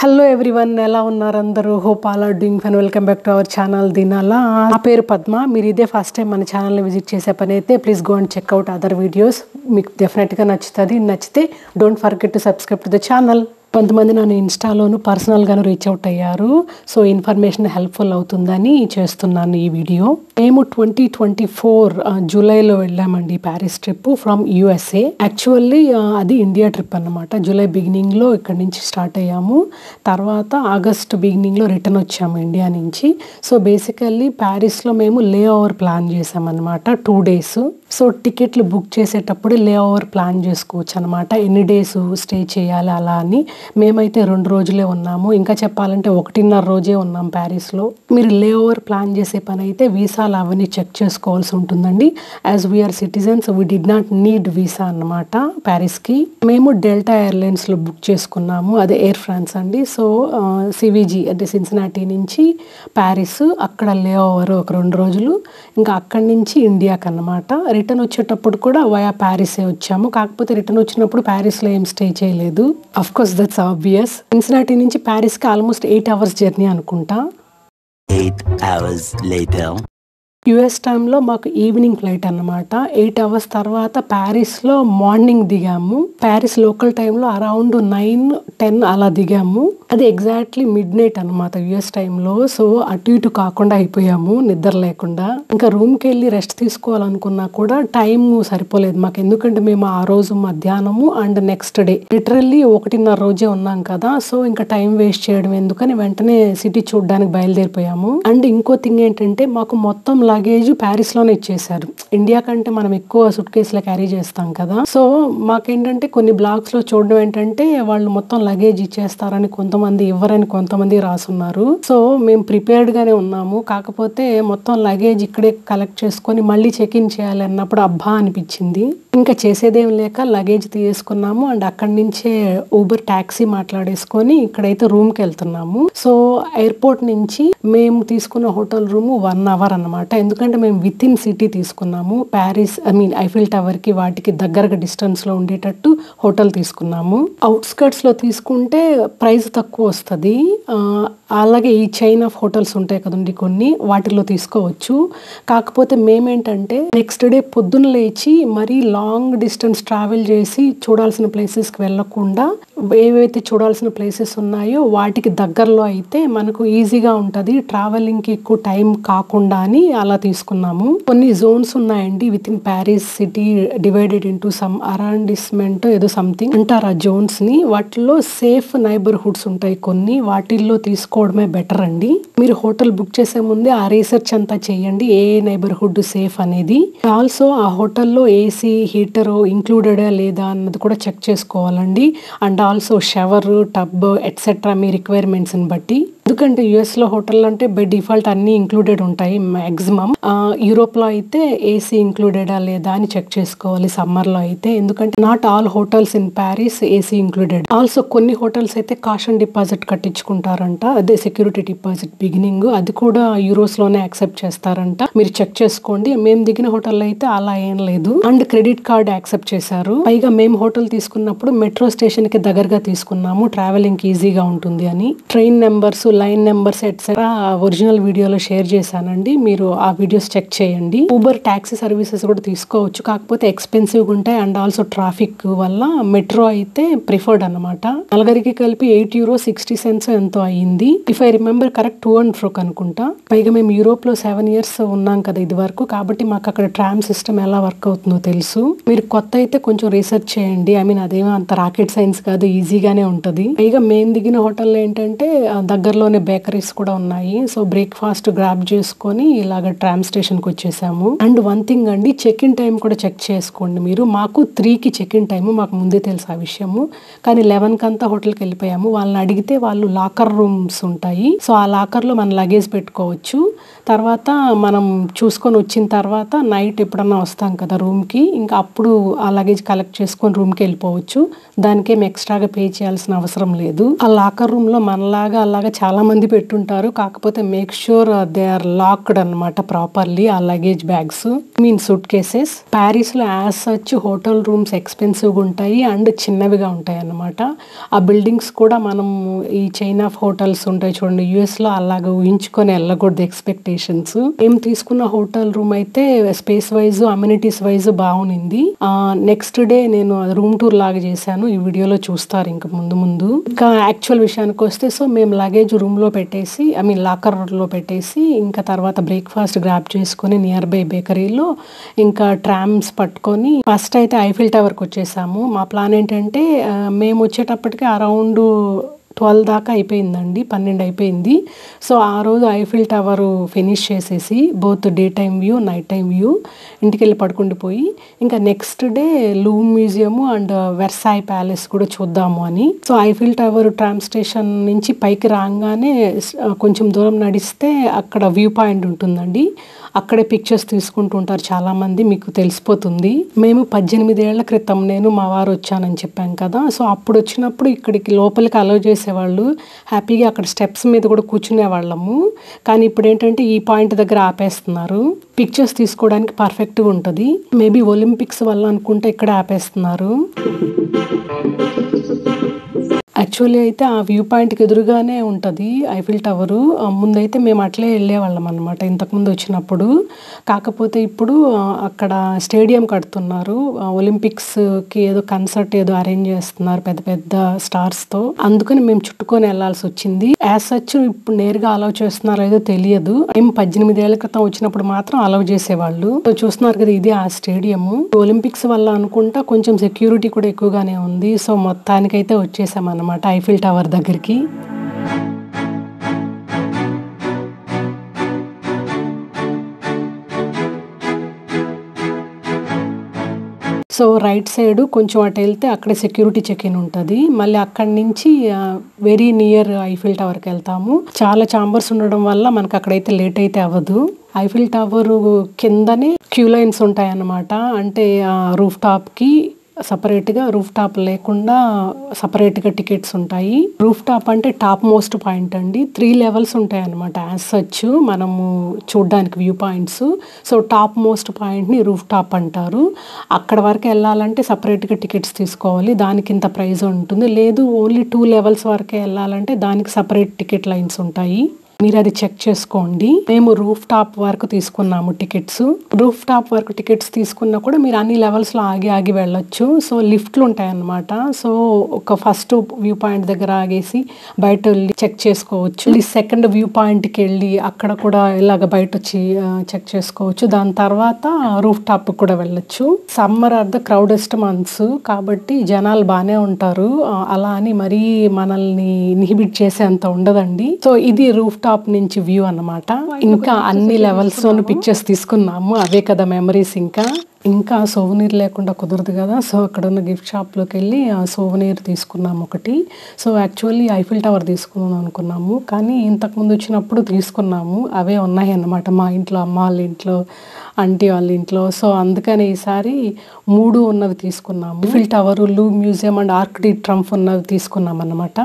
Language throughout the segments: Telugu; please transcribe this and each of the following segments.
హలో ఎవ్రీవన్, ఎలా ఉన్నారు అందరూ? Hope all are doing fine. Welcome back to our channel Dinala. నా పేరు పద్మ. మీరు ఇదే ఫస్ట్ టైం మన ఛానల్ని విజిట్ చేసే పని అయితే please go and checkout other videos. మీకు డెఫినెట్గా నచ్చుతుంది. నచ్చితే don't forget to subscribe to the channel. కొంతమంది నన్ను ఇన్స్టాలోను పర్సనల్గాను రీచ్ అవుట్ అయ్యారు. సో ఇన్ఫర్మేషన్ హెల్ప్ఫుల్ అవుతుందని చేస్తున్నాను ఈ వీడియో. మేము 2024 జూలైలో వెళ్ళామండి Paris trip from USA. Actually అది ఇండియా ట్రిప్ అన్నమాట. జూలై బిగినింగ్లో ఇక్కడ నుంచి స్టార్ట్ అయ్యాము. తర్వాత ఆగస్ట్ బిగినింగ్లో రిటర్న్ వచ్చాము ఇండియా నుంచి. సో బేసికల్లీ ప్యారిస్లో మేము లే ఓవర్ ప్లాన్ చేసామన్నమాట 2 days. సో టికెట్లు బుక్ చేసేటప్పుడు లే ఓవర్ ప్లాన్ చేసుకోవచ్చు అనమాట. ఎన్ని డేస్ స్టే చేయాలి అలా అని. మేమైతే 2 రోజులే ఉన్నాము. ఇంకా చెప్పాలంటే 1.5 రోజే ఉన్నాం ప్యారిస్లో. మీరు లే ఓవర్ ప్లాన్ చేసే పని అయితే వీసాలు అవన్నీ చెక్ చేసుకోవాల్సి ఉంటుందండి. As we are citizens we did not need visa అన్నమాట ప్యారిస్కి. మేము డెల్టా ఎయిర్లైన్స్లో బుక్ చేసుకున్నాము. అదే ఎయిర్ ఫ్రాన్స్ అండి. సో సివిజీ అంటే సిన్సినాటీ నుంచి ప్యారిస్, అక్కడ లే ఓవర్ ఒక 2 రోజులు. ఇంకా అక్కడి నుంచి ఇండియాకి అన్నమాట. రిటర్న్ వచ్చేటప్పుడు కూడా వయా ప్యారిసే వచ్చాము. కాకపోతే రిటర్న్ వచ్చినప్పుడు ప్యారిస్లో ఏం స్టే చేయలేదు. Of course that's obvious. Cincinnati నుంచి ప్యారిస్కి ఆల్మోస్ట్ 8 hours జర్నీ అనుకుంటా. 8 hours later. యుఎస్ టైంలో మాకు ఈవినింగ్ ఫ్లైట్ అన్నమాట. 8 hours తర్వాత ప్యారిస్లో మార్నింగ్ దిగాము. ప్యారిస్ లోకల్ టైంలో అరౌండ్ 9-10 అలా దిగాము. అది ఎగ్జాక్ట్లీ మిడ్ నైట్ అనమాట యుఎస్ టైంలో. సో అటు ఇటు కాకుండా అయిపోయాము నిద్ర లేకుండా. ఇంకా రూమ్కి వెళ్ళి రెస్ట్ తీసుకోవాలనుకున్నా కూడా టైం సరిపోలేదు మాకు. ఎందుకంటే మేము ఆ రోజు మధ్యాహ్నము అండ్ నెక్స్ట్ డే లిటరల్లీ 1.5 రోజే ఉన్నాం కదా. సో ఇంకా టైం వేస్ట్ చేయడం ఎందుకని వెంటనే సిటీ చూడడానికి బయలుదేరిపోయాము. అండ్ ఇంకో థింగ్ ఏంటంటే మాకు మొత్తం లగేజ్ ప్యారిస్లోనే ఇచ్చేసారు. ఇండియా కంటే మనం ఎక్కువ సూట్ కేసులో క్యారీ చేస్తాం కదా. సో మాకేంటంటే కొన్ని బ్లాగ్స్లో చూడడం ఏంటంటే వాళ్ళు మొత్తం లగేజ్ ఇచ్చేస్తారని, కొంతమంది ఇవ్వరని కొంతమంది రాసున్నారు. సో మేము ప్రిపేర్డ్గానే ఉన్నాము. కాకపోతే మొత్తం లగేజ్ ఇక్కడే కలెక్ట్ చేసుకొని మళ్ళీ చెక్ ఇన్ చేయాలి అన్నప్పుడు అబ్బా అనిపించింది. ఇంకా చేసేదేం లేక లగేజ్ తీసుకున్నాము. అండ్ అక్కడి నుంచే ఊబర్ ట్యాక్సీ మాట్లాడేసుకొని ఇక్కడైతే రూమ్కి వెళ్తున్నాము. సో ఎయిర్పోర్ట్ నుంచి మేము తీసుకున్న హోటల్ రూమ్ 1 hour అన్నమాట. ఎందుకంటే మేము విత్ ఇన్ సిటీ తీసుకున్నాము. ప్యారిస్ ఐఫిల్ టవర్కి వాటికి దగ్గరగా డిస్టెన్స్లో ఉండేటట్టు హోటల్ తీసుకున్నాము. అవుట్స్కర్ట్స్లో తీసుకుంటే ప్రైస్ తక్కువ వస్తుంది. అలాగే ఈ చైన్ ఆఫ్ హోటల్స్ ఉంటాయి కదండి కొన్ని, వాటిల్లో తీసుకోవచ్చు. కాకపోతే మేమేంటంటే నెక్స్ట్ డే పొద్దున్న లేచి మరీ లాంగ్ డిస్టెన్స్ ట్రావెల్ చేసి చూడాల్సిన ప్లేసెస్కి వెళ్ళకుండా ఏవైతే చూడాల్సిన ప్లేసెస్ ఉన్నాయో వాటికి దగ్గరలో అయితే మనకు ఈజీగా ఉంటుంది, ట్రావెలింగ్కి ఎక్కువ టైం కాకుండా అని అలా తీసుకున్నాము. కొన్ని జోన్స్ ఉన్నాయండి with in Paris city, divided into some arrondissement ఏదో సంథింగ్ అంటారు ఆ జోన్స్ ని. వాటిల్లో సేఫ్ నైబర్హుడ్స్ ఉంటాయి కొన్ని, వాటిల్లో తీసుకోవడమే బెటర్ అండి. మీరు హోటల్ బుక్ చేసే ముందే ఆ రీసెర్చ్ అంతా చేయండి, ఏ నైబర్హుడ్ సేఫ్ అనేది. ఆల్సో ఆ హోటల్లో ఏసీ హీటర్ ఇంక్లూడెడా లేదా అన్నది కూడా చెక్ చేసుకోవాలండి. And also shower, tub etcetera మీ రిక్వైర్మెంట్స్ని బట్టి. ఎందుకంటే యుఎస్లో హోటల్ అంటే బై డిఫాల్ట్ అన్నీ ఇంక్లూడెడ్ ఉంటాయి మ్యాక్సిమం. యూరోప్లో అయితే ఏసీ ఇంక్లూడెడా లేదా అని చెక్ చేసుకోవాలి సమ్మర్లో అయితే. ఎందుకంటే not all hotels in Paris AC included. Also కొన్ని హోటల్స్ అయితే కాషన్ డిపాజిట్ కట్టించుకుంటారంట, అదే సెక్యూరిటీ డిపాజిట్ బిగినింగ్. అది కూడా యూరోస్లోనే యాక్సెప్ట్ చేస్తారంట. మీరు చెక్ చేసుకోండి. మేము దిగిన హోటల్ అయితే అలా ఏం లేదు. అండ్ క్రెడిట్ కార్డ్ యాక్సెప్ట్ చేశారు. పైగా మేము హోటల్ తీసుకున్నప్పుడు మెట్రో స్టేషన్ కి దగ్గరగా తీసుకున్నాము, ట్రావెలింగ్ ఈజీగా ఉంటుంది అని. Train numbers, line numbers etcetera original వీడియోలో షేర్ చేశానండి, మీరు ఆ వీడియోస్ చెక్ చేయండి. ఊబర్ ట్యాక్సీ సర్వీసెస్ కూడా తీసుకోవచ్చు, కాకపోతే ఎక్స్పెన్సివ్గా ఉంటాయి. అండ్ ఆల్సో ట్రాఫిక్ వల్ల మెట్రో అయితే ప్రిఫర్డ్ అనమాట. నలుగురికి కలిపి €8.60 ఎంతో అయ్యింది. If I remember correct 2 and fro అనుకుంటా. పైగా మేము యూరోప్ లో 7 years ఉన్నాం కదా ఇది వరకు, కాబట్టి మాకు అక్కడ ట్రామ్ సిస్టమ్ ఎలా వర్క్ అవుతుందో తెలుసు. మీరు కొత్త అయితే కొంచెం రీసెర్చ్ చేయండి. అదేమో అంత రాకెట్ సైన్స్ కాదు, ఈజీగానే ఉంటుంది. పైగా మేము దిగిన హోటల్ ఏంటంటే దగ్గరలోనే బేకరీస్ కూడా ఉన్నాయి. సో బ్రేక్ఫాస్ట్ గ్రాబ్ చేసుకొని ఇలాగ ట్రామ్ స్టేషన్కి వచ్చేసాము. అండ్ వన్ థింగ్ అండి, చెక్ ఇన్ టైం కూడా చెక్ చేసుకోండి మీరు. మాకు 3కి చెక్ ఇన్ టైము, మాకు ముందే తెలుసు ఆ విషయము. కానీ 11కి అంతా హోటల్కి వెళ్ళిపోయాము. వాళ్ళని అడిగితే వాళ్ళు లాకర్ రూమ్స్ ఉంటాయి. సో ఆ లాకర్లో మన లగేజ్ పెట్టుకోవచ్చు. తర్వాత మనం చూసుకొని వచ్చిన తర్వాత నైట్ ఎప్పుడన్నా వస్తాం కదా రూమ్కి, ఇంకా అప్పుడు ఆ లగేజ్ కలెక్ట్ చేసుకొని రూమ్కి వెళ్ళిపోవచ్చు. దానికేం ఎక్స్ట్రాగా పే చేయాల్సిన అవసరం లేదు. ఆ లాకర్ రూమ్లో మనలాగా అలాగా చాలా చాలా మంది పెట్టుంటారు. కాకపోతే make sure they are locked అన్నమాట ప్రాపర్లీ ఆ luggage bags suitcases. Paris లో as such hotel rooms expensive గా ఉంటాయి అండ్ చిన్నవిగా ఉంటాయి అన్నమాట. ఆ బిల్డింగ్స్ కూడా మనం ఈ చైన్ ఆఫ్ హోటల్స్ ఉంటాయి చూడండి యుఎస్ లో, అలాగా ఊహించుకొని వెళ్ళకూడదు ఎక్స్పెక్టేషన్స్. మేము తీసుకున్న హోటల్ రూమ్ అయితే స్పేస్ వైజ్ అమ్యూనిటీస్ వైజ్ బాగుంది. నెక్స్ట్ డే నేను రూమ్ టూర్ లాగా చేశాను, ఈ వీడియోలో చూస్తారు ఇంకా ముందు. ఇంకా యాక్చువల్ విషయానికి వస్తే సో మేము లగేజ్ రూమ్ లో పెట్టేసి లాకర్ లో పెట్టేసి ఇంకా తర్వాత బ్రేక్ఫాస్ట్ గ్రాబ్ చేసుకుని నియర్ బై బేకరీలో ఇంకా ట్రామ్స్ పట్టుకొని ఫస్ట్ అయితే ఐఫిల్ టవర్కి వచ్చేసాము. మా ప్లాన్ ఏంటంటే మేము వచ్చేటప్పటికి అరౌండ్ 12 దాకా అయిపోయిందండి, 12 అయిపోయింది. సో ఆ రోజు ఐఫిల్ టవర్ ఫినిష్ చేసేసి both day time view night time view ఇంటికి వెళ్ళి పడుకుండిపోయి ఇంకా next day Louvre museum and Versailles palace కూడా చూద్దాము అని. So Eiffel tower tram station నుంచి పైకి రాగానే కొంచెం దూరం నడిస్తే అక్కడ వ్యూ పాయింట్ ఉంటుందండి. అక్కడే పిక్చర్స్ తీసుకుంటూ ఉంటారు చాలా మంది, మీకు తెలిసిపోతుంది. మేము 18 ఏళ్ల క్రితం నేను మా వారు వచ్చానని చెప్పాం కదా, సో అప్పుడు వచ్చినప్పుడు ఇక్కడికి లోపలికి అలౌ చేసేవాళ్ళు, హ్యాపీగా అక్కడ స్టెప్స్ మీద కూడా కూర్చునే వాళ్ళము. కానీ ఇప్పుడు ఏంటంటే ఈ పాయింట్ దగ్గర ఆపేస్తున్నారు. పిక్చర్స్ తీసుకోవడానికి పర్ఫెక్ట్గా ఉంటుంది. మేబీ ఒలింపిక్స్ వల్ల అనుకుంటే ఇక్కడ ఆపేస్తున్నారు. యాక్చువల్లీ అయితే ఆ వ్యూ పాయింట్కి ఎదురుగానే ఉంటుంది ఐఫిల్ టవరు. ముందైతే మేము అట్లే వెళ్ళేవాళ్ళం అనమాట ఇంతకుముందు వచ్చినప్పుడు. కాకపోతే ఇప్పుడు అక్కడ స్టేడియం కడుతున్నారు, ఒలింపిక్స్కి ఏదో కన్సర్ట్ ఏదో అరేంజ్ చేస్తున్నారు పెద్ద పెద్ద స్టార్స్తో, అందుకని మేము చుట్టుకొని వెళ్లాల్సి వచ్చింది. యాజ్ సచ్ ఇప్పుడు నేరుగా అలౌ చేస్తున్నారో ఏదో తెలియదు. మేము 18 ఏళ్ల క్రితం వచ్చినప్పుడు మాత్రం అలౌ చేసేవాళ్ళు. చూస్తున్నారు కదా ఇది ఆ స్టేడియము. ఒలింపిక్స్ వల్ల అనుకుంటా కొంచెం సెక్యూరిటీ కూడా ఎక్కువగానే ఉంది. సో మొత్తానికైతే వచ్చేసామన్నమాట ఐఫిల్ టవర్ దగ్గరికి. సో రైట్ సైడ్ కొంచెం అటు వెళ్తే అక్కడ సెక్యూరిటీ చెక్ ఇన్ ఉంటుంది. మళ్ళీ అక్కడి నుంచి వెరీ నియర్ ఐఫిల్ టవర్కి వెళ్తాము. చాలా చాంబర్స్ ఉండడం వల్ల మనకు అక్కడైతే లేట్ అయితే అవ్వదు. ఐఫిల్ టవర్ కిందనే క్యూ లైన్స్ ఉంటాయి అన్నమాట. అంటే రూఫ్ టాప్కి సపరేట్గా, రూఫ్ టాప్ లేకుండా సపరేట్గా టికెట్స్ ఉంటాయి. రూఫ్ టాప్ అంటే టాప్ మోస్ట్ పాయింట్ అండి. 3 లెవెల్స్ ఉంటాయి అన్నమాట యాజ్ సచ్ మనము చూడడానికి view points. So top most పాయింట్ని రూఫ్ టాప్ అంటారు. అక్కడ వరకు వెళ్ళాలంటే సపరేట్గా టికెట్స్ తీసుకోవాలి, దానికి ఇంత ప్రైస్ ఉంటుంది. లేదు ఓన్లీ 2 లెవెల్స్ వరకే వెళ్ళాలంటే దానికి సపరేట్ టికెట్ లైన్స్ ఉంటాయి. మీరు అది చెక్ చేసుకోండి. మేము రూఫ్ టాప్ వరకు తీసుకున్నాము టికెట్స్. రూఫ్ టాప్ వరకు టికెట్స్ తీసుకున్నా కూడా మీరు అన్ని లెవెల్స్లో ఆగి వెళ్ళొచ్చు. సో లిఫ్ట్లు ఉంటాయి అన్నమాట. సో ఒక ఫస్ట్ వ్యూ పాయింట్ దగ్గర ఆగేసి బయట వెళ్ళి చెక్ చేసుకోవచ్చు. సెకండ్ వ్యూ పాయింట్కి వెళ్ళి అక్కడ కూడా ఇలాగ బయట వచ్చి చెక్ చేసుకోవచ్చు. దాని తర్వాత రూఫ్ టాప్ కూడా వెళ్ళొచ్చు. సమ్మర్ ఆర్ ద క్రౌడెస్ట్ మంత్స్ కాబట్టి జనాలు బాగానే ఉంటారు. అలా అని మరీ మనల్ని ఇన్హిబిట్ చేసేంత ఉండదండి. సో ఇది రూఫ్ టాప్ నుంచి వ్యూ అన్నమాట. ఇంకా అన్ని లెవెల్స్ లోను పిక్చర్స్ తీసుకున్నాము, అవే కదా మెమరీస్. ఇంకా సోవనీర్ లేకుండా కుదరదు కదా. సో అక్కడ ఉన్న గిఫ్ట్ షాప్లోకి వెళ్ళి సోవనీర్ తీసుకున్నాము ఒకటి. సో యాక్చువల్లీ ఐఫిల్ టవర్ తీసుకుందాం అనుకున్నాము, కానీ ఇంతకుముందు వచ్చినప్పుడు తీసుకున్నాము, అవే ఉన్నాయి అన్నమాట మా ఇంట్లో, అమ్మ వాళ్ళ ఇంట్లో, ఆంటీ వాళ్ళ ఇంట్లో. సో అందుకని ఈసారి 3 ఉన్నవి తీసుకున్నాము. Eiffel tower, Louvre museum and Arc de Triomphe ఉన్నవి తీసుకున్నాం అన్నమాట.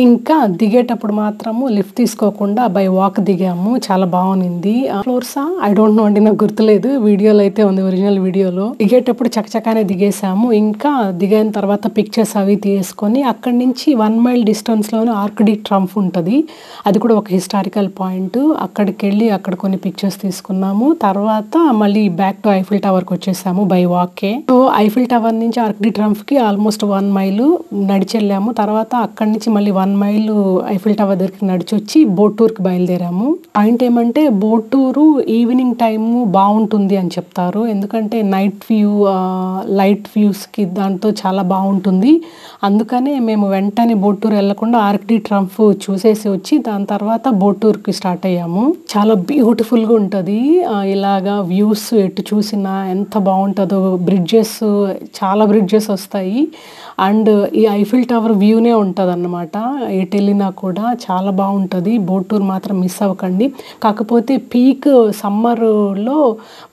ఇంకా దిగేటప్పుడు మాత్రము లిఫ్ట్ తీసుకోకుండా బై వాక్ దిగాము. చాలా బాగుంది. ఫ్లోర్సా ఐ డోంట్ నో అండి, నాకు గుర్తులేదు. వీడియోలో అయితే ఉంది, ఒరిజినల్ వీడియోలో. దిగేటప్పుడు చకచకానే దిగేసాము. ఇంకా దిగిన తర్వాత పిక్చర్స్ అవి తీసుకొని అక్కడి నుంచి 1 మైల్ డిస్టెన్స్ లోనే ఆర్క్ డి ట్రంప్ ఉంటుంది. అది కూడా ఒక హిస్టారికల్ పాయింట్. అక్కడికి వెళ్ళి అక్కడ కొన్ని పిక్చర్స్ తీసుకున్నాము. తర్వాత మళ్ళీ బ్యాక్ టు ఐఫిల్ టవర్కి వచ్చేసాము బై వాకే. సో ఐఫిల్ టవర్ నుంచి ఆర్క్ డి ట్రంప్ కి ఆల్మోస్ట్ 1 మైల్ నడిచి వెళ్ళాము. తర్వాత అక్కడి నుంచి మళ్ళీ 1 మైల్ ఐఫిల్ టవర్ దగ్గరికి నడిచి వచ్చి బోట్ టూర్కి బయలుదేరాము. పాయింట్ ఏమంటే బోట్ టూరు ఈవినింగ్ టైము బాగుంటుంది అని చెప్తారు. ఎందుకంటే నైట్ వ్యూ, లైట్ వ్యూస్కి దాంతో చాలా బాగుంటుంది. అందుకనే మేము వెంటనే బోట్ టూర్ వెళ్లకుండా ఆర్క్ డి ట్రంప్ చూసేసి వచ్చి దాని తర్వాత బోట్ టూర్కి స్టార్ట్ అయ్యాము. చాలా బ్యూటిఫుల్గా ఉంటుంది. ఇలాగా వ్యూస్ ఎటు చూసినా ఎంత బాగుంటుందో. చాలా బ్రిడ్జెస్ వస్తాయి అండ్ ఈ ఐఫిల్ టవర్ వ్యూనే ఉంటుంది అన్నమాట. ఎటు వెళ్ళినా కూడా చాలా బాగుంటుంది. బోట్ టూర్ మాత్రం మిస్ అవ్వకండి. కాకపోతే పీక్ సమ్మర్లో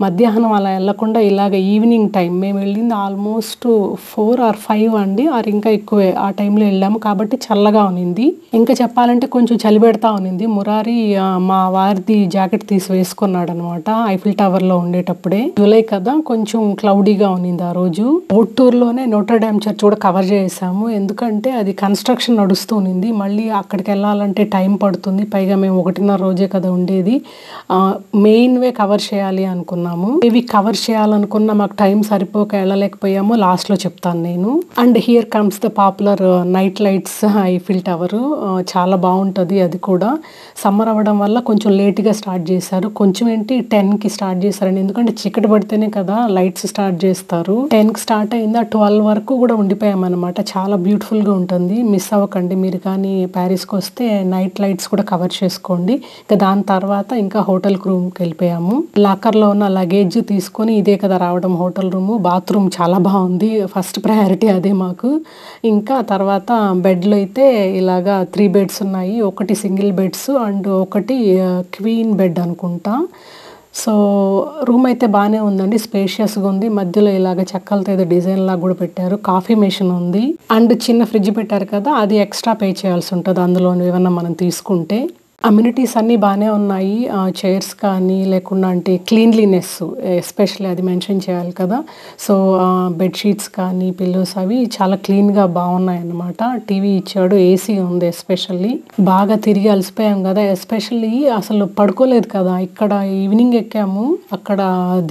మధ్యాహ్నం అలా వెళ్ళకుండా ఇలాగ ఈవినింగ్ టైం మేము వెళ్ళింది ఆల్మోస్ట్ 4 or 5 అండి, ఆర్ ఇంకా ఎక్కువే ఆ టైంలో వెళ్ళాము కాబట్టి చల్లగా ఉన్నింది. ఇంకా చెప్పాలంటే కొంచెం చలి పెడతా ఉన్నింది. మురారి మా వారిది జాకెట్ తీసి వేసుకున్నాడు అనమాట ఐఫిల్ టవర్లో ఉండేటప్పుడే. జూలై కదా, కొంచెం క్లౌడీగా ఉన్నింది ఆ రోజు. బోట్ టూర్లోనే నోటర్ డామ్ చర్చ్ కూడా కవర్ చేసాము, ఎందుకంటే అది కన్స్ట్రక్షన్ నడుస్తూ ఉన్నింది. మళ్ళీ అక్కడికి వెళ్ళాలంటే టైం పడుతుంది, పైగా మేము 1.5 రోజే కదా ఉండేది. మెయిన్ వే కవర్ చేయాలి అనుకున్నాము. ఇవి కవర్ చేయాలనుకున్న మాకు టైం సరిపోక వెళ్ళలేకపోయాము, లాస్ట్లో చెప్తాను నేను. And here comes the popular night lights Eiffel tower. చాలా బాగుంటుంది అది కూడా. సమ్మర్ అవ్వడం వల్ల కొంచెం లేట్గా స్టార్ట్ చేశారు. కొంచెం ఏంటి 10కి స్టార్ట్ చేశారండి, ఎందుకంటే చీకటి పడితేనే కదా లైట్స్ స్టార్ట్ చేస్తారు. 10కి స్టార్ట్ అయింది, 12 వరకు కూడా ఉండిపోయామన్నమాట. చాలా బ్యూటిఫుల్గా ఉంటుంది, మిస్ అవ్వకండి. మీరు కానీ ప్యారిస్కి వస్తే నైట్ లైట్స్ కూడా కవర్ చేసుకోండి. ఇంకా దాని తర్వాత ఇంకా హోటల్ రూమ్కి వెళ్ళిపోయాము. లాకర్లో ఉన్న లగేజ్ తీసుకొని ఇదే కదా రావడం హోటల్ రూమ్. బాత్రూమ్ చాలా బాగుంది, ఫస్ట్ ప్రయారిటీ అదే మాకు. ఇంకా తర్వాత బెడ్లు అయితే ఇలాగా 3 బెడ్స్ ఉన్నాయి. ఒకటి సింగిల్ బెడ్స్ అండ్ ఒకటి క్వీన్ బెడ్ అనుకుంటా. సో రూమ్ అయితే బాగానే ఉందండి, స్పేషియస్గా ఉంది. మధ్యలో ఇలాగ చెక్కలతో ఏదో డిజైన్ లాగా కూడా పెట్టారు. కాఫీ మెషిన్ ఉంది అండ్ చిన్న ఫ్రిడ్జ్ పెట్టారు కదా, అది ఎక్స్ట్రా పే చేయాల్సి ఉంటుంది అందులో ఏమన్నా మనం తీసుకుంటే. అమ్యూనిటీస్ అన్నీ బాగానే ఉన్నాయి. చైర్స్ కానీ లేకుండా అంటే క్లీన్లీనెస్ ఎస్పెషల్లీ అది మెన్షన్ చేయాలి కదా. సో బెడ్షీట్స్ కానీ పిల్లోస్ అవి చాలా క్లీన్గా బాగున్నాయి అన్నమాట. టీవీ ఇచ్చాడు, ఏసీ ఉంది. ఎస్పెషల్లీ బాగా తిరిగి అలసిపోయాం కదా, ఎస్పెషల్లీ అసలు పడుకోలేదు కదా. ఇక్కడ ఈవినింగ్ ఎక్కాము, అక్కడ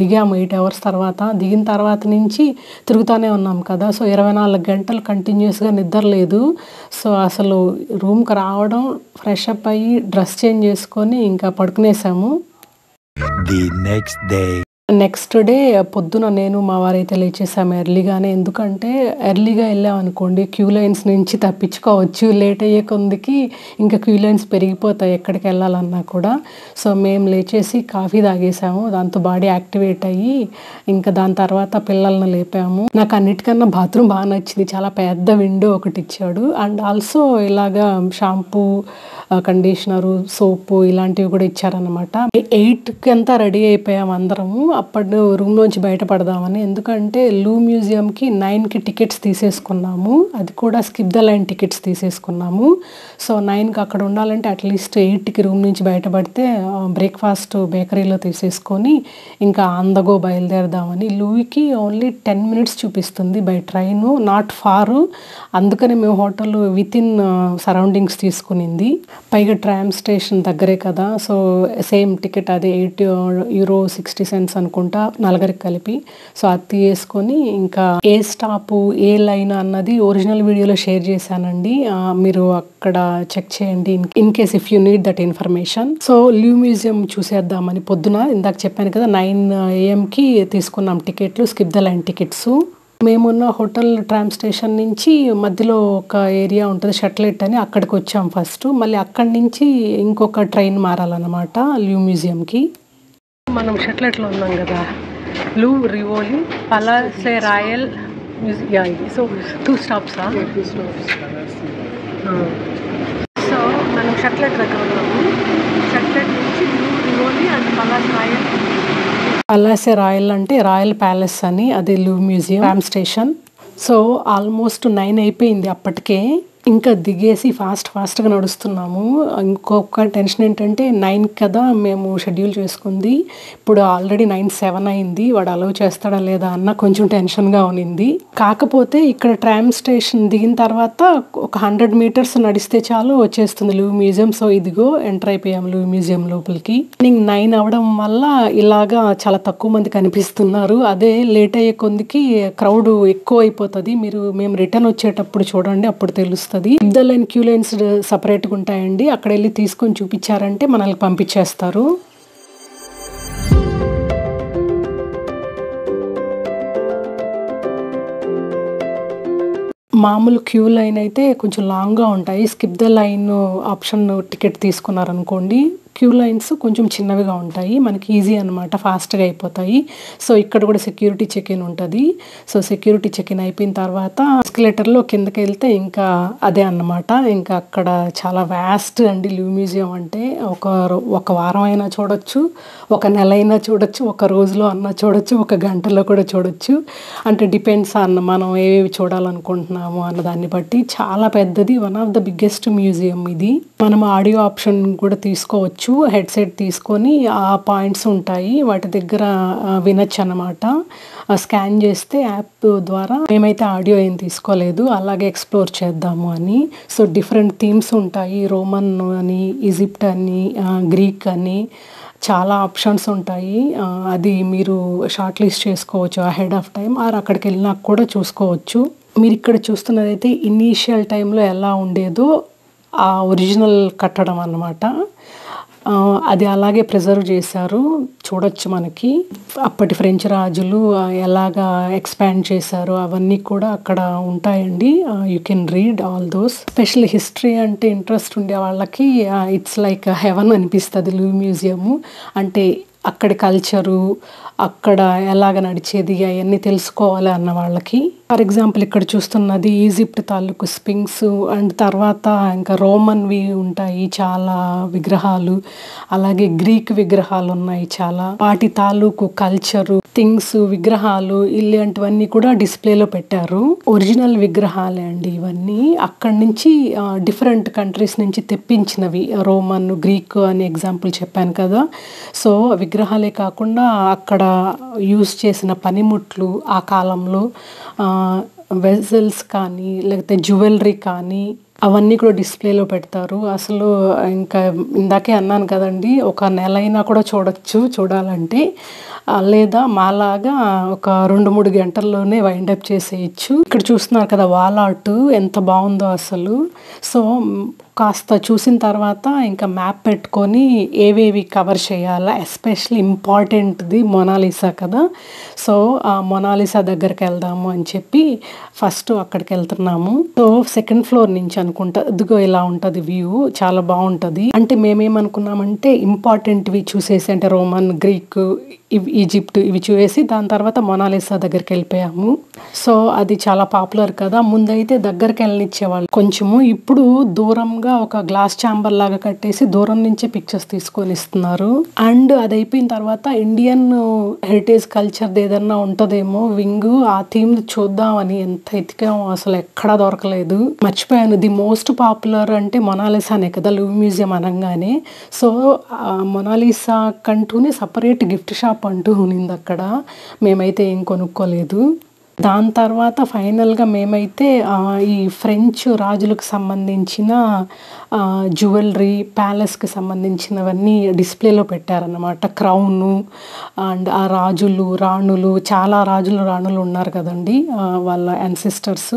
దిగాము 8 hours తర్వాత. దిగిన తర్వాత నుంచి తిరుగుతూనే ఉన్నాం కదా, సో 24 గంటలు కంటిన్యూస్గా నిద్ర లేదు. సో అసలు రూమ్కి రావడం, ఫ్రెష్ అప్ అయ్యి డ్రెస్ చేంజ్ చేసుకొని ఇంకా పడుకునేసాము. The next day. Next day పొద్దున నేను మా వారైతే లేచేసాము ఎర్లీగానే. ఎందుకంటే ఎర్లీగా వెళ్ళామనుకోండి క్యూ లైన్స్ నుంచి తప్పించుకోవచ్చు, లేట్ అయ్యే కొందికి ఇంకా క్యూ లైన్స్ పెరిగిపోతాయి ఎక్కడికి వెళ్ళాలన్నా కూడా. సో మేము లేచేసి కాఫీ తాగేసాము, దాంతో బాడీ యాక్టివేట్ అయ్యి ఇంకా దాని తర్వాత పిల్లల్ని లేపాము. నాకు అన్నిటికన్నా బాత్రూమ్ బాగా నచ్చింది, చాలా పెద్ద విండో ఒకటి ఇచ్చాడు. అండ్ ఆల్సో ఇలాగా షాంపూ, కండిషనరు, సోపు ఇలాంటివి కూడా ఇచ్చారనమాట. 8కి అంతా రెడీ అయిపోయాము అందరము. అప్పుడు రూమ్లోంచి బయటపడదామని, ఎందుకంటే లూ మ్యూజియంకి 9కి టికెట్స్ తీసేసుకున్నాము, అది కూడా స్కిప్ ద లైన్ టికెట్స్ తీసేసుకున్నాము. సో 9కి అక్కడ ఉండాలంటే అట్లీస్ట్ 8కి రూమ్ నుంచి బయటపడితే బ్రేక్ఫాస్ట్ బేకరీలో తీసేసుకొని ఇంకా అందగో బయలుదేరదామని. లూకి ఓన్లీ 10 minutes చూపిస్తుంది బై ట్రైను, నాట్ ఫారు. అందుకని మేము హోటల్ విత్ ఇన్ సరౌండింగ్స్ తీసుకునింది. పైగా ట్రామ్ స్టేషన్ దగ్గరే కదా, సో సేమ్ టికెట్ అది €8.60 అనుకుంటా నలుగురికి కలిపి. సో అది తీసుకొని ఇంకా ఏ స్టాప్ ఏ లైన్ అన్నది ఒరిజినల్ వీడియోలో షేర్ చేశానండి, మీరు అక్కడ చెక్ చేయండి in case if you need that information. So Louvre museum చూసేద్దామని పొద్దున ఇందాక చెప్పాను కదా 9 AM తీసుకున్నాం టికెట్లు, స్కిప్ ద లైన్ టికెట్స్. మేమున్న హోటల్ ట్రామ్ స్టేషన్ నుంచి మధ్యలో ఒక ఏరియా ఉంటుంది షట్లెట్ అని, అక్కడికి వచ్చాం ఫస్ట్. మళ్ళీ అక్కడి నుంచి ఇంకొక ట్రైన్ మారాలన్నమాట లూ మ్యూజియంకి. మనం షట్లెట్లో ఉన్నాం కదా, Louvre Rivoli Palais Royal museum. So 2 stops. So మనం షట్లెట్ దగ్గర ఉన్నాము. షట్లెట్ నుంచి Louvre Rivoli and Palais Royal. Palais Royal అంటే రాయల్ ప్యాలెస్ అని, అది Louvre museum tram station. So almost 9 అయిపోయింది అప్పటికే. ఇంకా దిగేసి ఫాస్ట్గా నడుస్తున్నాము. ఇంకొక టెన్షన్ ఏంటంటే 9 కదా మేము షెడ్యూల్ చేసుకుంది, ఇప్పుడు ఆల్రెడీ 9:07 అయింది. వాడు అలౌ చేస్తాడా లేదా అన్న కొంచెం టెన్షన్గా ఉన్నింది. కాకపోతే ఇక్కడ ట్రామ్ స్టేషన్ దిగిన తర్వాత ఒక 100 meters నడిస్తే చాలు వచ్చేస్తుంది లూ మ్యూజియం. సో ఇదిగో ఎంటర్ అయిపోయాము లూ మ్యూజియం లోపలికి. 9 అవ్వడం వల్ల ఇలాగా చాలా తక్కువ మంది కనిపిస్తున్నారు. అదే లేట్ అయ్యే కొందికి క్రౌడ్ ఎక్కువ అయిపోతుంది. మేము రిటర్న్ వచ్చేటప్పుడు చూడండి, అప్పుడు తెలుస్తుంది. ద లైన్ క్యూ లైన్స్ సపరేట్గా ఉంటాయండి, అక్కడ వెళ్ళి తీసుకొని చూపించారంటే మనల్ని పంపించేస్తారు. మామూలు క్యూ లైన్ అయితే కొంచెం లాంగ్గా ఉంటాయి. Skip the line option ticket తీసుకున్నారనుకోండి క్యూ లైన్స్ కొంచెం చిన్నవిగా ఉంటాయి, మనకి ఈజీ అనమాట, ఫాస్ట్గా అయిపోతాయి. సో ఇక్కడ కూడా సెక్యూరిటీ చెక్ ఇన్ ఉంటుంది. సో సెక్యూరిటీ చెక్ ఇన్ అయిపోయిన తర్వాత ఎస్కలేటర్లో కిందకి వెళ్తే ఇంకా అదే అన్నమాట. ఇంకా అక్కడ చాలా వ్యాస్ట్ అండి లివ్ మ్యూజియం అంటే. ఒక వారం అయినా చూడొచ్చు, ఒక నెల అయినా చూడొచ్చు, ఒక రోజులో అన్నా చూడొచ్చు, ఒక గంటలో కూడా చూడొచ్చు. అంటే డిపెండ్స్ అన్న మనం ఏవేవి చూడాలనుకుంటున్నాము అన్న దాన్ని బట్టి. చాలా పెద్దది, one of the biggest museum ఇది. మనం ఆడియో ఆప్షన్ కూడా తీసుకోవచ్చు. హెడ్సెట్ తీసుకొని ఆ పాయింట్స్ ఉంటాయి వాటి దగ్గర వినొచ్చు అన్నమాట. స్కాన్ చేస్తే యాప్ ద్వారా. మేమైతే ఆడియో ఏం తీసుకోలేదు, అలాగే ఎక్స్ప్లోర్ చేద్దాము అని. సో డిఫరెంట్ థీమ్స్ ఉంటాయి, రోమన్ అని, ఈజిప్ట్ అని, గ్రీక్ అని, చాలా ఆప్షన్స్ ఉంటాయి. అది మీరు షార్ట్ లిస్ట్ చేసుకోవచ్చు అహెడ్ ఆఫ్ టైం, ఆర్ అక్కడికి వెళ్ళినాక కూడా చూసుకోవచ్చు. మీరు ఇక్కడ చూస్తున్నదైతే ఇనీషియల్ టైంలో ఎలా ఉండేదో ఆ ఒరిజినల్ కట్టడం అన్నమాట. అది అలాగే ప్రిజర్వ్ చేశారు, చూడొచ్చు మనకి. అప్పటి ఫ్రెంచ్ రాజులు ఎలాగా ఎక్స్పాండ్ చేశారు అవన్నీ కూడా అక్కడ ఉంటాయండి. You can read all those. Special history అంటే ఇంట్రెస్ట్ ఉండే వాళ్ళకి ఇట్స్ లైక్ హెవెన్ అనిపిస్తుంది లివ్ మ్యూజియము. అంటే అక్కడి కల్చరు, అక్కడ ఎలాగ నడిచేది అవన్నీ తెలుసుకోవాలి అన్న వాళ్ళకి. ఫర్ ఎగ్జాంపుల్ ఇక్కడ చూస్తున్నది ఈజిప్ట్ తాలూకు స్పింక్స్, అండ్ తర్వాత ఇంకా రోమన్వి ఉంటాయి చాలా విగ్రహాలు, అలాగే గ్రీక్ విగ్రహాలు ఉన్నాయి చాలా. వాటి తాలూకు కల్చరు, థింగ్స్, విగ్రహాలు ఇలాంటివన్నీ కూడా డిస్ప్లేలో పెట్టారు. ఒరిజినల్ విగ్రహాలే అండి ఇవన్నీ. అక్కడి నుంచి డిఫరెంట్ కంట్రీస్ నుంచి తెప్పించినవి. రోమన్, గ్రీక్ అని ఎగ్జాంపుల్ చెప్పాను కదా. సో విగ్రహాలే కాకుండా అక్కడ యూజ్ చేసిన పనిముట్లు ఆ కాలంలో, వెజల్స్ కానీ లేకపోతే జ్యువెలరీ కానీ అవన్నీ కూడా డిస్ప్లేలో పెడతారు. అసలు ఇంకా ఇందాకే అన్నాను కదండి, ఒక నెల అయినా కూడా చూడొచ్చు చూడాలంటే. లేదా మాలాగా ఒక 2-3 గంటల్లోనే వైండప్ చేసేయచ్చు. ఇక్కడ చూస్తున్నారు కదా వాల్ ఆర్ట్ ఎంత బాగుందో అసలు. సో కాస్త చూసిన తర్వాత ఇంకా మ్యాప్ పెట్టుకొని ఏవేవి కవర్ చేయాలా, ఎస్పెషల్లీ ఇంపార్టెంట్ది మొనాలిసా కదా. సో ఆ మొనాలిసా దగ్గరికి వెళ్దాము అని చెప్పి ఫస్ట్ అక్కడికి వెళ్తున్నాము. సో సెకండ్ ఫ్లోర్ నుంచి అనుకుంటా, ఇదిగో ఇలా ఉంటుంది వ్యూ, చాలా బాగుంటుంది. అంటే మేమేమనుకున్నామంటే ఇంపార్టెంట్వి చూసేసి, అంటే రోమన్, గ్రీక్, ఈజిప్ట్ ఇవి చూసేసి దాని తర్వాత మొనాలిసా దగ్గరికి వెళ్ళిపోయాము. సో అది చాలా పాపులర్ కదా. ముందైతే దగ్గరికి వెళ్ళనిచ్చేవాళ్ళు కొంచెము, ఇప్పుడు దూరంగా ఒక గ్లాస్ ఛాంబర్ లాగా కట్టేసి దూరం నుంచే పిక్చర్స్ తీసుకొని ఇస్తున్నారు. అండ్ అది అయిపోయిన తర్వాత ఇండియన్ హెరిటేజ్ కల్చర్ది ఏదన్నా ఉంటుందేమో వింగ్, ఆ థీమ్ చూద్దామని ఎంత ఎతికామో అసలు ఎక్కడా దొరకలేదు. మర్చిపోయాను, ది మోస్ట్ పాపులర్ అంటే మొనాలిసానే కదా లివ్ మ్యూజియం అనగానే. సో మొనాలిసా కంటూనే సపరేట్ గిఫ్ట్ షాప్ అంటూ ఉన్నింది అక్కడ. మేమైతే ఏం కొనుక్కోలేదు. దాని తర్వాత ఫైనల్గా మేమైతే ఈ ఫ్రెంచ్ రాజులకు సంబంధించిన జ్యువెలరీ, ప్యాలెస్కి సంబంధించినవన్నీ డిస్ప్లేలో పెట్టారన్నమాట. క్రౌను అండ్ ఆ రాజులు, రాణులు, చాలా రాజులు, రాణులు ఉన్నారు కదండి వాళ్ళ యాన్సిస్టర్స్.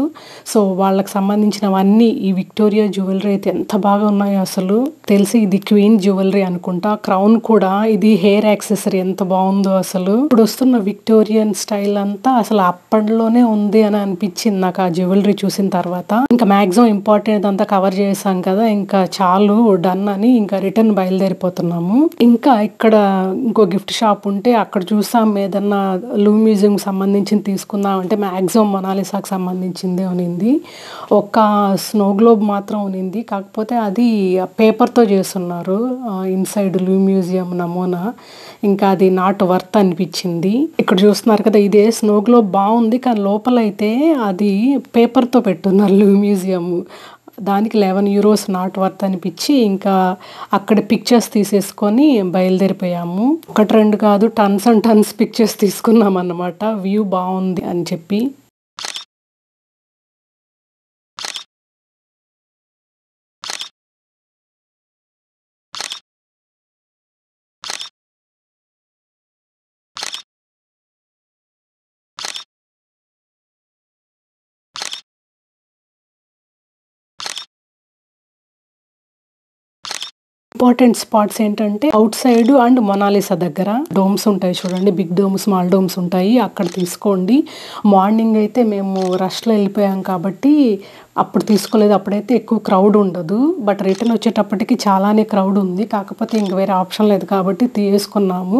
సో వాళ్ళకి సంబంధించినవన్నీ ఈ విక్టోరియా జ్యువెలరీ అయితే ఎంత బాగా ఉన్నాయో అసలు. తెలిసి ఇది క్వీన్ జ్యువెలరీ అనుకుంటా. క్రౌన్ కూడా ఇది హెయిర్ యాక్సెసరీ, ఎంత బాగుందో అసలు. ఇప్పుడు వస్తున్న విక్టోరియన్ స్టైల్ అంతా అసలు అప్పట్లోనే ఉంది అని అనిపించింది నాకు ఆ జ్యువెలరీ చూసిన తర్వాత. ఇంకా మ్యాక్సిమం ఇంపార్టెంట్ అంతా కవర్ చేసాం కదా, ఇంకా చాలు డన్ అని ఇంకా రిటర్న్ బయలుదేరిపోతున్నాము. ఇంకా ఇక్కడ ఇంకో గిఫ్ట్ షాప్ ఉంటే అక్కడ చూసాం, ఏదన్నా లివ్ మ్యూజియం సంబంధించి తీసుకుందాం అంటే మ్యాక్సిమం మొనాలిసాకి సంబంధించిందే ఉనింది. ఒక స్నో గ్లోబ్ మాత్రం ఉనింది, కాకపోతే అది పేపర్తో చేస్తున్నారు ఇన్సైడ్ లివ్ మ్యూజియం నమూనా. ఇంకా అది నాట్ వర్త్ అనిపించింది. ఇక్కడ చూస్తున్నారు కదా, ఇదే స్నో గ్లోబ్ బాగుంది, కానీ లోపలైతే అది పేపర్తో పెట్టున్నారు లివ్ మ్యూజియం. దానికి €11 నాట్ వర్త్ అనిపించి ఇంకా అక్కడ పిక్చర్స్ తీసేసుకొని బయలుదేరిపోయాము. 1-2 కాదు, టన్స్ అండ్ టన్స్ పిక్చర్స్ తీసుకున్నాం అన్నమాట, వ్యూ బాగుంది అని చెప్పి. ఇంపార్టెంట్ స్పాట్స్ ఏంటంటే అవుట్ సైడ్ అండ్ మొనాలిసా దగ్గర డోమ్స్ ఉంటాయి చూడండి, బిగ్ డోమ్స్, స్మాల్ డోమ్స్ ఉంటాయి, అక్కడ తీసుకోండి. మార్నింగ్ అయితే మేము రష్లో వెళ్ళిపోయాం కాబట్టి అప్పుడు తీసుకోలేదు, అప్పుడైతే ఎక్కువ క్రౌడ్ ఉండదు. బట్ రిటర్న్ వచ్చేటప్పటికి చాలానే క్రౌడ్ ఉంది. కాకపోతే ఇంక వేరే ఆప్షన్ లేదు కాబట్టి తీసుకున్నాము,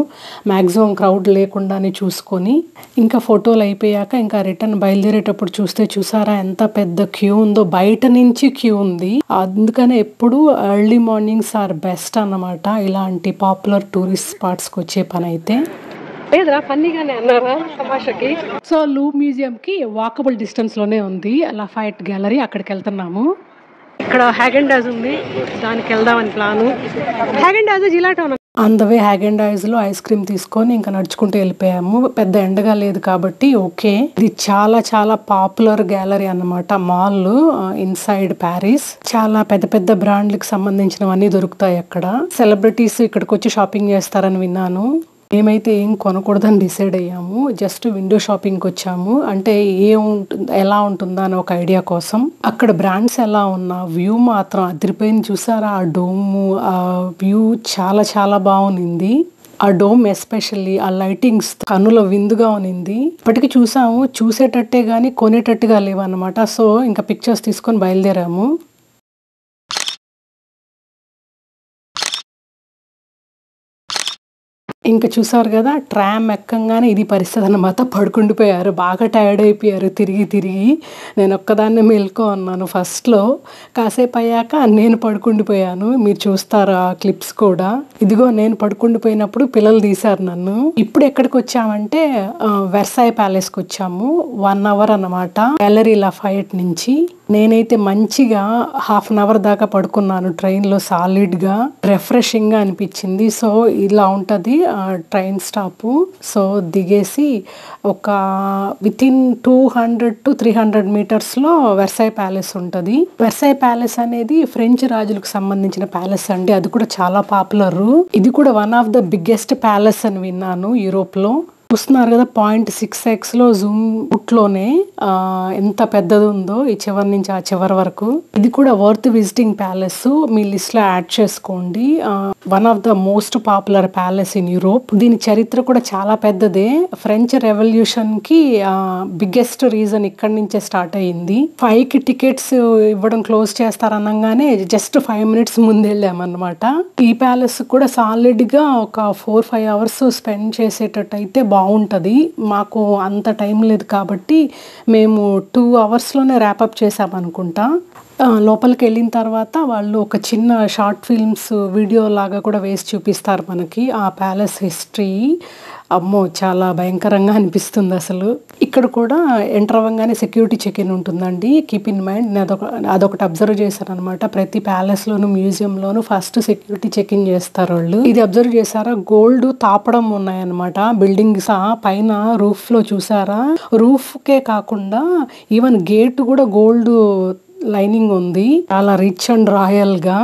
మ్యాక్సిమం క్రౌడ్ లేకుండానే చూసుకొని. ఇంకా ఫోటోలు అయిపోయాక ఇంకా రిటర్న్ బయలుదేరేటప్పుడు చూసారా ఎంత పెద్ద క్యూ ఉందో, బయట నుంచి క్యూ ఉంది. అందుకనే ఎప్పుడు ఎర్లీ మార్నింగ్స్ ఆర్ బెస్ట్ అన్నమాట ఇలాంటి పాపులర్ టూరిస్ట్ స్పాట్స్కి వచ్చే పని అయితే. లేదురా ఫన్నీగానే అన్నారా తమాషకి. సో లూవ్ మ్యూజియం కి వాకబుల్ డిస్టెన్స్ లోనే ఉంది లఫైట్ గ్యాలరీ, అక్కడికి వెళ్తున్నాము. ఇక్కడ హ్యాగెండాజ్ ఉంది, దానికి వెళ్దామని ప్లాను. హ్యాగెండాజ్ జిలాటో ఆన్ ద వే హ్యాగెండాజ్ లో ఐస్ క్రీమ్ తీసుకొని ఇంకా నడుచుకుంటూ వెళ్ళిపోయాము. పెద్ద ఎండగా లేదు కాబట్టి ఓకే. ఇది చాలా చాలా పాపులర్ గ్యాలరీ అన్నమాట, మాల్ ఇన్సైడ్ ప్యారిస్. చాలా పెద్ద పెద్ద బ్రాండ్లకు సంబంధించినవన్నీ దొరుకుతాయి అక్కడ. సెలబ్రిటీస్ ఇక్కడికి వచ్చి షాపింగ్ చేస్తారని విన్నాను. మేమైతే ఏం కొనకూడదని డిసైడ్ అయ్యాము, జస్ట్ విండో షాపింగ్కి వచ్చాము. అంటే ఎలా ఉంటుందా అని ఒక ఐడియా కోసం. అక్కడ బ్రాండ్స్ ఎలా ఉన్నా వ్యూ మాత్రం అదిరిపోయింది. చూసారా ఆ డోము, ఆ వ్యూ చాలా చాలా బాగుంది. ఆ డోమ్ ఎస్పెషల్లీ ఆ లైటింగ్స్ కన్నుల విందుగా ఉన్నింది. ఇప్పటికి చూసాము, చూసేటట్టే కానీ కొనేటట్టుగా లేవన్నమాట. సో ఇంకా పిక్చర్స్ తీసుకొని బయలుదేరాము. ఇంకా చూసారు కదా ట్రామ్ ఎక్కంగానే ఇది పరిస్థితి అన్నమాట. పడుకుండిపోయారు, బాగా టైర్డ్ అయిపోయారు తిరిగి తిరిగి. నేను ఒక్కదాన్నే మెల్కో ఉన్నాను ఫస్ట్లో. కాసేపు అయ్యాక నేను పడుకుండిపోయాను. మీరు చూస్తారు ఆ క్లిప్స్ కూడా. ఇదిగో నేను పడుకుండిపోయినప్పుడు పిల్లలు తీశారు నన్ను. ఇప్పుడు ఎక్కడికి వచ్చామంటే వెర్సాయ్ ప్యాలెస్కి వచ్చాము. 1 అవర్ అన్నమాట గ్యాలరీ లఫైట్ నుంచి. నేనైతే మంచిగా హాఫ్ అన్ అవర్ దాకా పడుకున్నాను ట్రైన్లో, సాలిడ్గా రిఫ్రెషింగ్గా అనిపించింది. సో ఇలా ఉంటుంది ట్రైన్ స్టాపు. సో దిగేసి ఒక వితిన్ 200 to 300 మీటర్స్లో వెర్సాయ్ ప్యాలెస్ ఉంటుంది. వెర్సాయ్ ప్యాలెస్ అనేది ఫ్రెంచ్ రాజులకు సంబంధించిన ప్యాలెస్ అండి. అది కూడా చాలా పాపులర్. ఇది కూడా one of the biggest palace అని విన్నాను యూరోప్లో. చూస్తున్నారు కదా 0.6x జూమ్ లోనే ఎంత పెద్దది ఉందో ఈ చివరి నుంచి ఆ చివరి వరకు. ఇది కూడా వర్త్ విజిటింగ్ ప్యాలెస్, మీ లిస్ట్ లో యాడ్ చేసుకోండి. One of the most popular palace in Europe. దీని చరిత్ర కూడా చాలా పెద్దదే. ఫ్రెంచ్ రెవల్యూషన్ కి బిగ్గెస్ట్ రీజన్ ఇక్కడి నుంచే స్టార్ట్ అయ్యింది. 5కి టికెట్స్ ఇవ్వడం క్లోజ్ చేస్తారనగానే జస్ట్ 5 minutes ముందు వెళ్ళామన్నమాట. ఈ ప్యాలెస్ కూడా సాలిడ్ గా ఒక 4-5 hours స్పెండ్ చేసేటట్టు అయితే బాగుంటుంది. మాకు అంత టైం లేదు కాబట్టి మేము 2 hours-లోనే ర్యాపప్ చేసామనుకుంటా. లోపలికి వెళ్ళిన తర్వాత వాళ్ళు ఒక చిన్న షార్ట్ ఫిల్మ్స్ వీడియో లాగా కూడా వేసి చూపిస్తారు మనకి ఆ ప్యాలెస్ హిస్టరీ. అమ్మో చాలా భయంకరంగా అనిపిస్తుంది అసలు. ఇక్కడ కూడా ఎంటర్ అవ్వగానే సెక్యూరిటీ చెక్ ఇన్ ఉంటుందండి. కీప్ ఇన్ మైండ్, నేను అదొకటి అబ్జర్వ్ చేశాను అనమాట. ప్రతి ప్యాలెస్లోను మ్యూజియంలోను ఫస్ట్ సెక్యూరిటీ చెక్ ఇన్ చేస్తారు వాళ్ళు. ఇది అబ్జర్వ్ చేశారా, గోల్డ్ తాపడం ఉన్నాయన్నమాట బిల్డింగ్స్ పైన. రూఫ్లో చూసారా, రూఫ్కే కాకుండా ఈవెన్ గేట్ కూడా గోల్డ్ లైనింగ్ ఉంది. చాలా రిచ్ అండ్ రాయల్ గా.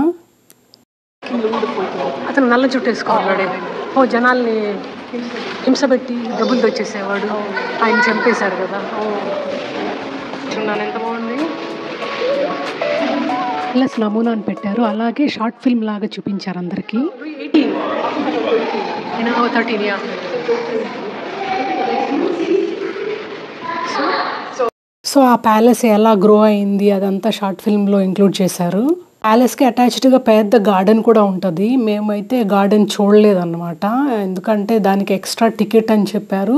అతను నల్ల జుట్టు వేసుకోవాలి, ఓ జనాల్ని హింసపెట్టి డబ్బులు తెచ్చేసేవాడు. ఆయన చంపేశారు కదా. ఎంత బాగుంది. ప్లస్ నమూనా అని పెట్టారు, అలాగే షార్ట్ ఫిల్మ్ లాగా చూపించారు అందరికి. 13 సో ఆ ప్యాలెస్ ఎలా గ్రో అయింది అదంతా షార్ట్ ఫిల్మ్లో ఇంక్లూడ్ చేశారు. ప్యాలెస్కి అటాచ్డ్గా పెద్ద గార్డెన్ కూడా ఉంటుంది. మేమైతే గార్డెన్ చూడలేదన్నమాట, ఎందుకంటే దానికి ఎక్స్ట్రా టికెట్ అని చెప్పారు.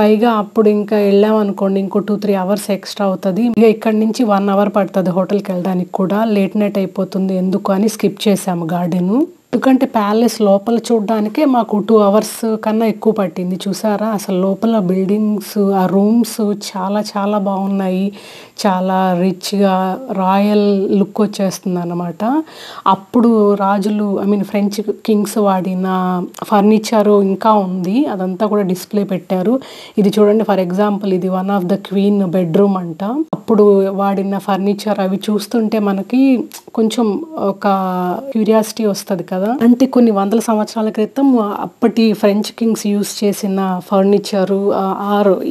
పైగా అప్పుడు ఇంకా వెళ్ళామనుకోండి ఇంకో 2-3 hours ఎక్స్ట్రా అవుతుంది. ఇక ఇక్కడి నుంచి 1 hour పడుతుంది హోటల్కి వెళ్ళడానికి కూడా. లేట్ నైట్ అయిపోతుంది ఎందుకు అని స్కిప్ చేసాము గార్డెను. ఎందుకంటే ప్యాలెస్ లోపల చూడడానికే మాకు 2 hours కన్నా ఎక్కువ పట్టింది. చూసారా అసలు లోపల బిల్డింగ్స్, ఆ రూమ్స్ చాలా చాలా బాగున్నాయి. చాలా రిచ్గా రాయల్ లుక్ వచ్చేస్తుంది అన్నమాట. అప్పుడు రాజులు ఫ్రెంచ్ కింగ్స్ వాడిన ఫర్నిచరు ఇంకా ఉంది, అదంతా కూడా డిస్ప్లే పెట్టారు. ఇది చూడండి, ఫర్ ఎగ్జాంపుల్ ఇది one of the queen bedroom అంట. అప్పుడు వాడిన ఫర్నిచర్ అవి చూస్తుంటే మనకి కొంచెం ఒక క్యూరియాసిటీ వస్తుంది కదా. అంటే కొన్ని 100 సంవత్సరాల క్రితం అప్పటి ఫ్రెంచ్ కింగ్స్ యూస్ చేసిన ఫర్నిచరు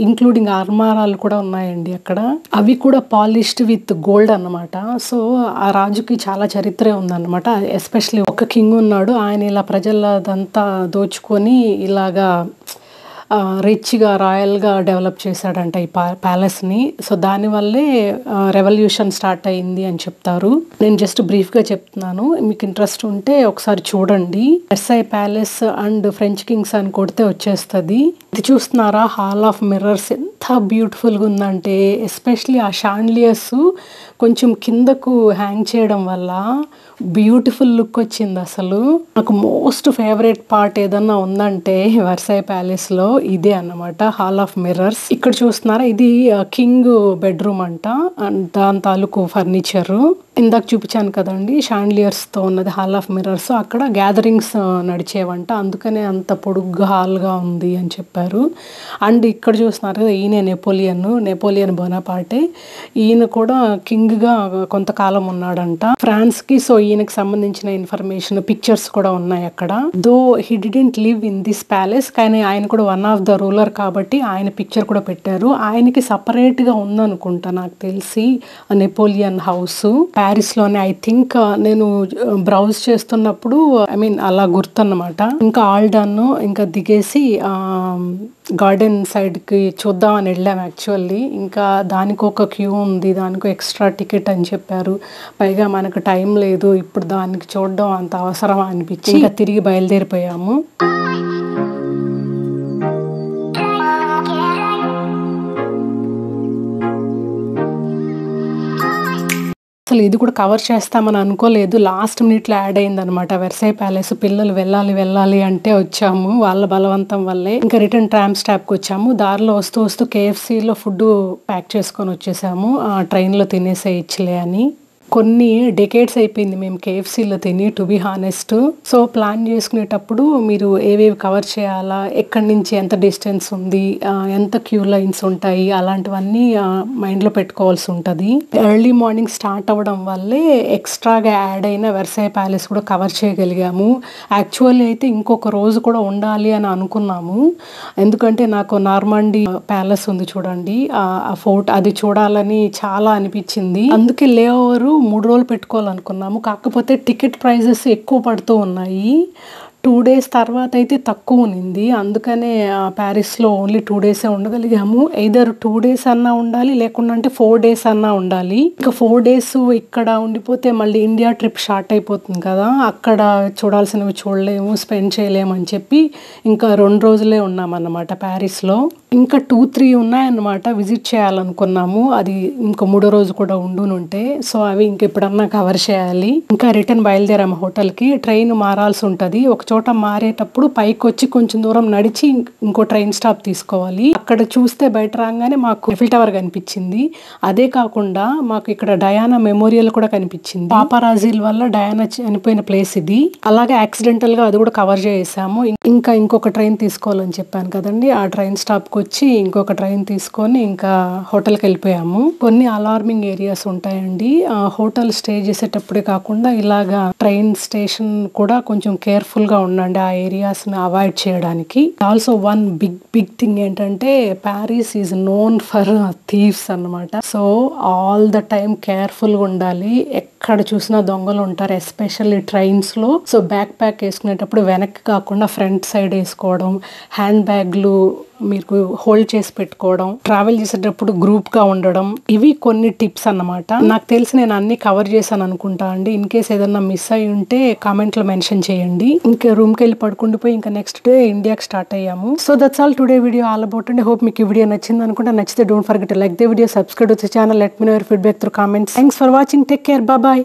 ఇంక్లూడింగ్ అర్మారాలు కూడా ఉన్నాయండి అక్కడ. అవి కూడా పాలిష్డ్ విత్ గోల్డ్ అన్నమాట. సో ఆ రాజుకి చాలా చరిత్రే ఉందన్నమాట. ఎస్పెషల్లీ ఒక కింగ్ ఉన్నాడు, ఆయన ఇలా ప్రజలదంతా దోచుకొని ఇలాగా రిచ్గా రాయల్గా డెవలప్ చేశాడంట ఈ ప్యాలెస్ని. సో దానివల్లే రెవల్యూషన్ స్టార్ట్ అయింది అని చెప్తారు. నేను జస్ట్ బ్రీఫ్గా చెప్తున్నాను, మీకు ఇంట్రెస్ట్ ఉంటే ఒకసారి చూడండి. వెర్సై ప్యాలెస్ అండ్ ఫ్రెంచ్ కింగ్స్ అని కొడితే వచ్చేస్తుంది. ఇది చూస్తున్నారా, హాల్ ఆఫ్ మిర్రర్స్ ఎంత బ్యూటిఫుల్గా ఉందంటే, ఎస్పెషలీ ఆ షాండ్లియర్స్ కొంచెం కిందకు హ్యాంగ్ చేయడం వల్ల బ్యూటిఫుల్ లుక్ వచ్చింది. అసలు నాకు మోస్ట్ ఫేవరెట్ పార్ట్ ఏదన్నా ఉందంటే వెర్సై ప్యాలెస్లో ఇదే అన్నమాట, హాల్ ఆఫ్ మిర్రర్స్. ఇక్కడ చూస్తున్నారా, ఇది కింగ్ బెడ్రూమ్ అంట, దాని తాలూకు ఫర్నిచరు. ఇందాక చూపించాను కదండి షాండ్లియర్స్తో ఉన్నది హాల్ ఆఫ్ మిర్రర్స్. అక్కడ గ్యాదరింగ్స్ నడిచేవంట, అందుకనే అంత పొడుగ్గా హాల్గా ఉంది అని చెప్పారు. అండ్ ఇక్కడ చూస్తున్నారు కదా, ఈయన నెపోలియన్ బొనాపార్టే. ఈయన కూడా కింగ్గా కొంతకాలం ఉన్నాడంట ఫ్రాన్స్కి. సో ఈయనకి సంబంధించిన ఇన్ఫర్మేషన్, పిక్చర్స్ కూడా ఉన్నాయి అక్కడ. Though he didn't live in this palace, కానీ ఆయన కూడా వన్ ఆఫ్ ద రూలర్ కాబట్టి ఆయన పిక్చర్ కూడా పెట్టారు. ఆయనకి సపరేట్గా ఉందనుకుంటా నాకు తెలిసి నెపోలియన్ హౌస్ ప్యారిస్లోనే. ఐ థింక్ నేను బ్రౌజ్ చేస్తున్నప్పుడు అలా గుర్తన్నమాట. ఇంకా ఆల్ డన్, ఇంకా దిగేసి గార్డెన్ సైడ్కి చూద్దామని వెళ్ళాము యాక్చువల్లీ. ఇంకా దానికి ఒక క్యూ ఉంది, దానికి ఎక్స్ట్రా టికెట్ అని చెప్పారు. పైగా మనకు టైం లేదు ఇప్పుడు దానికి చూడడం అంత అవసరం అనిపించి ఇంకా తిరిగి బయలుదేరిపోయాము. అసలు ఇది కూడా కవర్ చేస్తామని అనుకోలేదు, లాస్ట్ మినిట్లో యాడ్ అయింది అనమాట వెర్సై ప్యాలెస్. పిల్లలు వెళ్ళాలి అంటే వచ్చాము, వాళ్ళ బలవంతం వల్లే. ఇంకా రిటర్న్ ట్రామ్ స్టాప్కి వచ్చాము. దారిలో వస్తూ KFCలో ఫుడ్ ప్యాక్ చేసుకొని వచ్చేసాము, ట్రైన్లో తినేసేయచ్చులే అని. కొన్ని డెకేడ్స్ అయిపోయింది మేము KFCలో తిని, to be honest. So plan చేసుకునేటప్పుడు మీరు ఏవేవి కవర్ చేయాలా, ఎక్కడి నుంచి ఎంత డిస్టెన్స్ ఉంది, ఎంత క్యూ లైన్స్ ఉంటాయి, అలాంటివన్నీ మైండ్లో పెట్టుకోవాల్సి ఉంటుంది. ఎర్లీ మార్నింగ్ స్టార్ట్ అవ్వడం వల్లే ఎక్స్ట్రాగా యాడ్ అయిన వెర్సై ప్యాలెస్ కూడా కవర్ చేయగలిగాము. యాక్చువల్లీ అయితే ఇంకొక రోజు కూడా ఉండాలి అని అనుకున్నాము, ఎందుకంటే నాకు నార్మండీ ప్యాలెస్ ఉంది చూడండి, ఆ ఫోర్ట్, అది చూడాలని చాలా అనిపించింది. అందుకే లే ఓవర్ 3 రోజులు పెట్టుకోవాలనుకున్నాము. కాకపోతే టికెట్ ప్రైజెస్ ఎక్కువ పడుతూ ఉన్నాయి. 2 days తర్వాత అయితే తక్కువ ఉన్నింది, అందుకనే ప్యారిస్లో ఓన్లీ 2 days ఉండగలిగాము. ఎయిదర్ 2 days అన్నా ఉండాలి, లేకుండా 4 days అన్నా ఉండాలి. ఇంకా 4 days ఇక్కడ ఉండిపోతే మళ్ళీ ఇండియా ట్రిప్ స్టార్ట్ అయిపోతుంది కదా, అక్కడ చూడాల్సినవి చూడలేము, స్పెండ్ చేయలేము అని చెప్పి ఇంకా 2 రోజులే ఉన్నామన్నమాట ప్యారిస్లో. ఇంకా 2-3 ఉన్నాయన్నమాట విజిట్ చేయాలనుకున్నాము, అది ఇంకో 3వ రోజు కూడా ఉండునుంటే. సో అవి ఇంకెప్పుడన్నా కవర్ చేయాలి. ఇంకా రిటర్న్ బయలుదేరాము హోటల్కి. ట్రైన్ మారాల్సి ఉంటుంది, ఒక చోట మారేటప్పుడు పైకి వచ్చి కొంచెం దూరం నడిచి ఇంకో ట్రైన్ స్టాప్ తీసుకోవాలి. అక్కడ చూస్తే బయట రాగానే మాకు ఎఫిల్ టవర్ కనిపించింది. అదే కాకుండా మాకు ఇక్కడ డయానా మెమోరియల్ కూడా కనిపించింది. పాపారాజీల వల్ల డయానా చనిపోయిన ప్లేస్ ఇది. అలాగే యాక్సిడెంటల్ గా అది కూడా కవర్ చేసాము. ఇంకా ఇంకొక ట్రైన్ తీసుకోవాలని చెప్పాను కదండి, ఆ ట్రైన్ స్టాప్ కి వచ్చి ఇంకొక ట్రైన్ తీసుకొని ఇంకా హోటల్కి వెళ్ళిపోయాము. కొన్ని అలార్మింగ్ ఏరియాస్ ఉంటాయండి హోటల్ స్టే చేసేటప్పుడే కాకుండా, ఇలాగా ట్రైన్ స్టేషన్ కూడా కొంచెం కేర్ఫుల్ గా ఉండండి ఆ ఏరియాస్ ని అవాయిడ్ చేయడానికి. ఆల్సో వన్ బిగ్ థింగ్ ఏంటంటే, Paris is known for thieves అన్నమాట. So all the time careful గా ఉండాలి. ఎక్కడ చూసినా దొంగలు ఉంటారు, ఎస్పెషల్లీ ట్రైన్స్ లో. సో బ్యాక్ ప్యాక్ వేసుకునేటప్పుడు వెనక్కి కాకుండా ఫ్రంట్ సైడ్ వేసుకోవడం, హ్యాండ్ బ్యాగ్లు మీకు హోల్డ్ చేసి పెట్టుకోవడం, ట్రావెల్ చేసేటప్పుడు గ్రూప్ గా ఉండడం, ఇవి కొన్ని టిప్స్ అన్నమాట. నాకు తెలిసి నేను అన్ని కవర్ చేశాను అనుకుంటా అండి. ఇన్ కేస్ ఏదన్నా మిస్ అయి ఉంటే కామెంట్ లో మెన్షన్ చేయండి. ఇంకా రూమ్ కి వెళ్ళి పడుకుండిపోయి ఇంకా నెక్స్ట్ డే ఇండియాకి స్టార్ట్ అయ్యాము. So that's all today video all about అండి. హోప్ మీకు ఈ వీడియో నచ్చింది అనుకుంటా. నచ్చితే don't forget to like the video, subscribe to the channel, let me know your feedback through comments. Thanks for watching, take care, bye by.